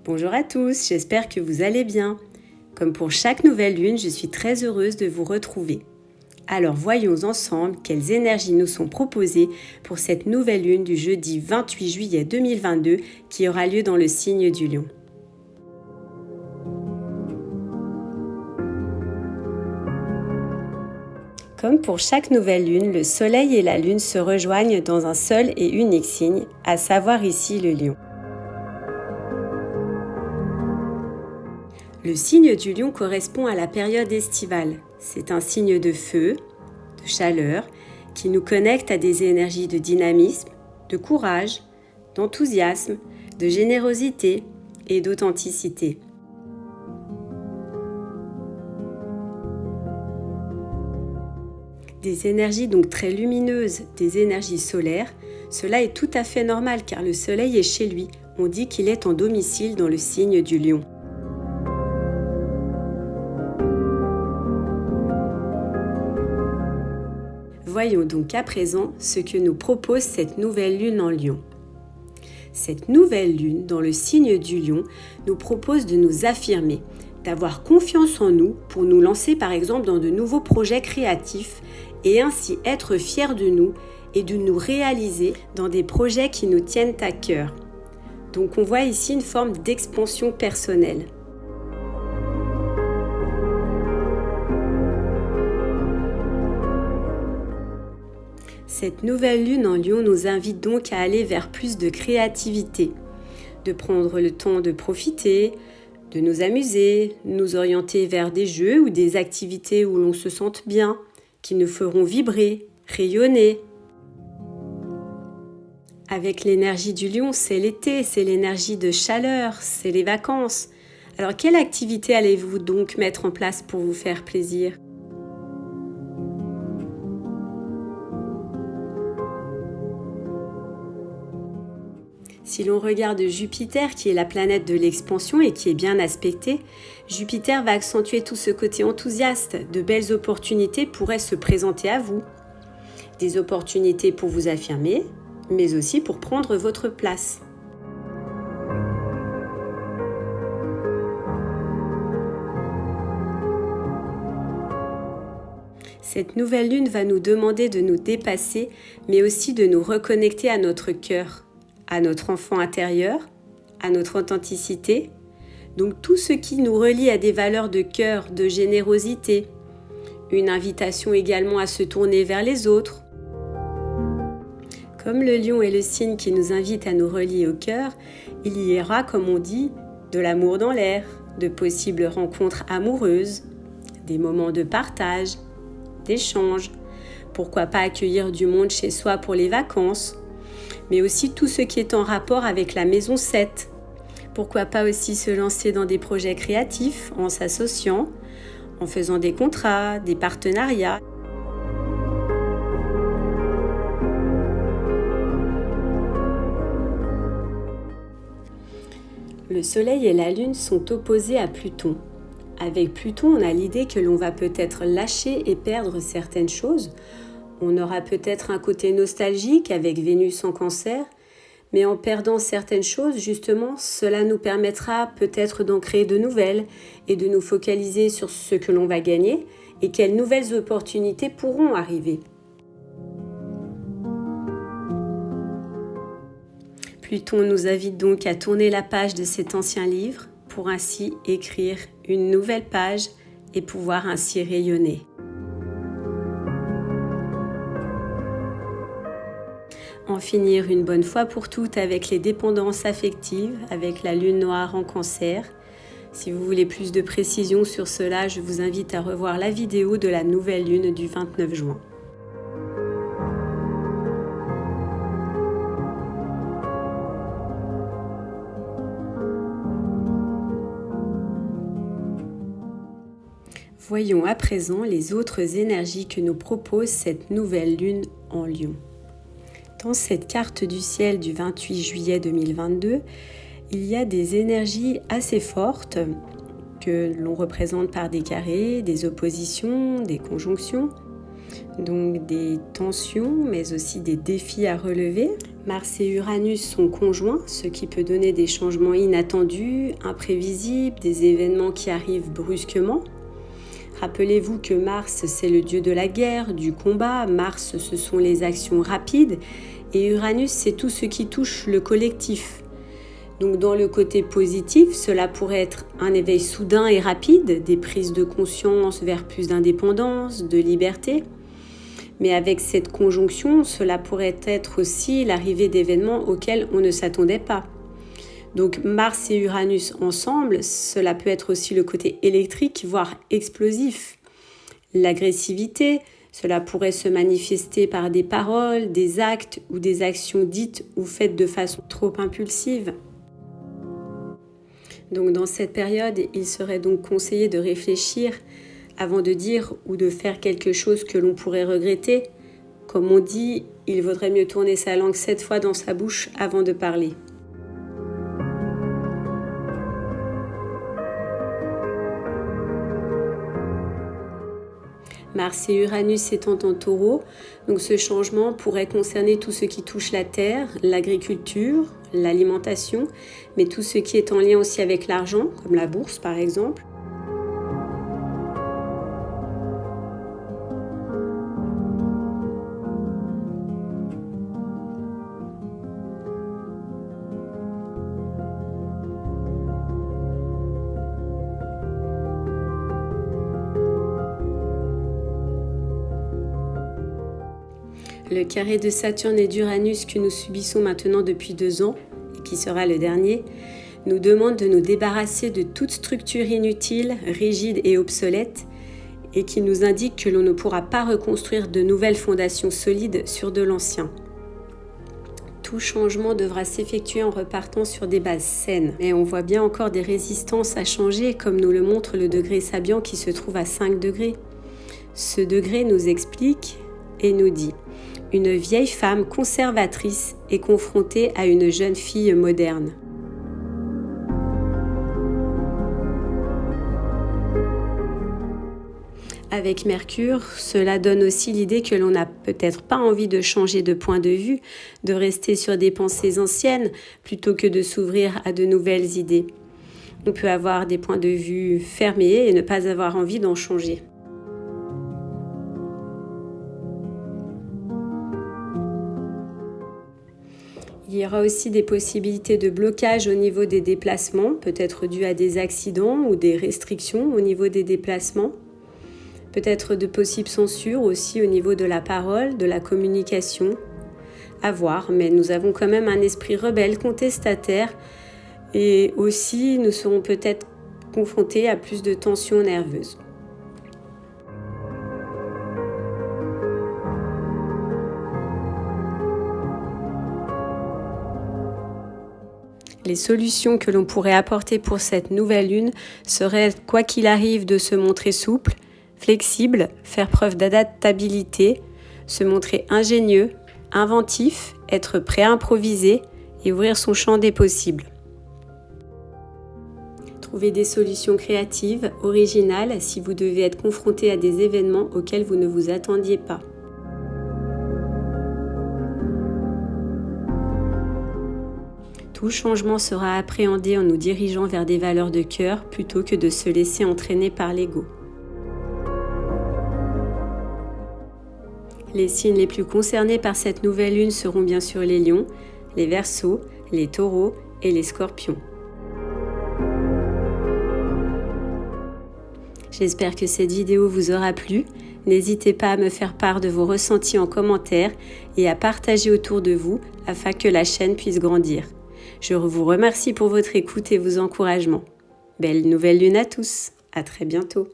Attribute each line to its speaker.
Speaker 1: Bonjour à tous, j'espère que vous allez bien. Comme pour chaque nouvelle lune, je suis très heureuse de vous retrouver. Alors voyons ensemble quelles énergies nous sont proposées pour cette nouvelle lune du jeudi 28 juillet 2022 qui aura lieu dans le signe du Lion. Comme pour chaque nouvelle lune, le soleil et la lune se rejoignent dans un seul et unique signe, à savoir ici le Lion. Le signe du Lion correspond à la période estivale. C'est un signe de feu, de chaleur, qui nous connecte à des énergies de dynamisme, de courage, d'enthousiasme, de générosité et d'authenticité. Des énergies donc très lumineuses, des énergies solaires, cela est tout à fait normal car le soleil est chez lui. On dit qu'il est en domicile dans le signe du Lion. Voyons donc à présent ce que nous propose cette nouvelle lune en Lion. Cette nouvelle lune dans le signe du Lion nous propose de nous affirmer, d'avoir confiance en nous pour nous lancer par exemple dans de nouveaux projets créatifs et ainsi être fiers de nous et de nous réaliser dans des projets qui nous tiennent à cœur. Donc on voit ici une forme d'expansion personnelle. Cette nouvelle lune en Lion nous invite donc à aller vers plus de créativité, de prendre le temps de profiter, de nous amuser, nous orienter vers des jeux ou des activités où l'on se sente bien, qui nous feront vibrer, rayonner. Avec l'énergie du Lion, c'est l'été, c'est l'énergie de chaleur, c'est les vacances. Alors quelle activité allez-vous donc mettre en place pour vous faire plaisir ? Si l'on regarde Jupiter, qui est la planète de l'expansion et qui est bien aspectée, Jupiter va accentuer tout ce côté enthousiaste. De belles opportunités pourraient se présenter à vous. Des opportunités pour vous affirmer, mais aussi pour prendre votre place. Cette nouvelle lune va nous demander de nous dépasser, mais aussi de nous reconnecter à notre cœur, à notre enfant intérieur, à notre authenticité, donc tout ce qui nous relie à des valeurs de cœur, de générosité. Une invitation également à se tourner vers les autres. Comme le Lion est le signe qui nous invite à nous relier au cœur, il y aura, comme on dit, de l'amour dans l'air, de possibles rencontres amoureuses, des moments de partage, d'échange. Pourquoi pas accueillir du monde chez soi pour les vacances, mais aussi tout ce qui est en rapport avec la maison 7. Pourquoi pas aussi se lancer dans des projets créatifs en s'associant, en faisant des contrats, des partenariats. Le Soleil et la Lune sont opposés à Pluton. Avec Pluton, on a l'idée que l'on va peut-être lâcher et perdre certaines choses. On aura peut-être un côté nostalgique avec Vénus en Cancer, mais en perdant certaines choses, justement, cela nous permettra peut-être d'en créer de nouvelles et de nous focaliser sur ce que l'on va gagner et quelles nouvelles opportunités pourront arriver. Pluton nous invite donc à tourner la page de cet ancien livre pour ainsi écrire une nouvelle page et pouvoir ainsi rayonner. En finir une bonne fois pour toutes avec les dépendances affectives, avec la lune noire en Cancer. Si vous voulez plus de précisions sur cela, je vous invite à revoir la vidéo de la nouvelle lune du 29 juin. Voyons à présent les autres énergies que nous propose cette nouvelle lune en Lion. Dans cette carte du ciel du 28 juillet 2022, il y a des énergies assez fortes que l'on représente par des carrés, des oppositions, des conjonctions, donc des tensions, mais aussi des défis à relever. Mars et Uranus sont conjoints, ce qui peut donner des changements inattendus, imprévisibles, des événements qui arrivent brusquement. Rappelez-vous que Mars, c'est le dieu de la guerre, du combat. Mars, ce sont les actions rapides. Et Uranus, c'est tout ce qui touche le collectif. Donc dans le côté positif, cela pourrait être un éveil soudain et rapide, des prises de conscience vers plus d'indépendance, de liberté. Mais avec cette conjonction, cela pourrait être aussi l'arrivée d'événements auxquels on ne s'attendait pas. Donc Mars et Uranus ensemble, cela peut être aussi le côté électrique, voire explosif. L'agressivité, cela pourrait se manifester par des paroles, des actes ou des actions dites ou faites de façon trop impulsive. Donc dans cette période, il serait donc conseillé de réfléchir avant de dire ou de faire quelque chose que l'on pourrait regretter. Comme on dit, il vaudrait mieux tourner sa langue 7 fois dans sa bouche avant de parler. Mars et Uranus étant en Taureau, donc ce changement pourrait concerner tout ce qui touche la terre, l'agriculture, l'alimentation, mais tout ce qui est en lien aussi avec l'argent, comme la bourse par exemple. Le carré de Saturne et d'Uranus que nous subissons maintenant depuis 2 ans, et qui sera le dernier, nous demande de nous débarrasser de toute structure inutile, rigide et obsolète, et qui nous indique que l'on ne pourra pas reconstruire de nouvelles fondations solides sur de l'ancien. Tout changement devra s'effectuer en repartant sur des bases saines. Mais on voit bien encore des résistances à changer, comme nous le montre le degré Sabian qui se trouve à 5 degrés. Ce degré nous explique et nous dit: une vieille femme conservatrice est confrontée à une jeune fille moderne. Avec Mercure, cela donne aussi l'idée que l'on n'a peut-être pas envie de changer de point de vue, de rester sur des pensées anciennes plutôt que de s'ouvrir à de nouvelles idées. On peut avoir des points de vue fermés et ne pas avoir envie d'en changer. Il y aura aussi des possibilités de blocage au niveau des déplacements, peut-être dû à des accidents ou des restrictions au niveau des déplacements. Peut-être de possibles censures aussi au niveau de la parole, de la communication. À voir, mais nous avons quand même un esprit rebelle, contestataire, et aussi nous serons peut-être confrontés à plus de tensions nerveuses. Les solutions que l'on pourrait apporter pour cette nouvelle lune seraient, quoi qu'il arrive, de se montrer souple, flexible, faire preuve d'adaptabilité, se montrer ingénieux, inventif, être prêt à improviser et ouvrir son champ des possibles. Trouvez des solutions créatives, originales, si vous devez être confronté à des événements auxquels vous ne vous attendiez pas. Tout changement sera appréhendé en nous dirigeant vers des valeurs de cœur plutôt que de se laisser entraîner par l'ego. Les signes les plus concernés par cette nouvelle lune seront bien sûr les lions, les verseaux, les taureaux et les scorpions. J'espère que cette vidéo vous aura plu. N'hésitez pas à me faire part de vos ressentis en commentaire et à partager autour de vous afin que la chaîne puisse grandir. Je vous remercie pour votre écoute et vos encouragements. Belle nouvelle lune à tous, à très bientôt.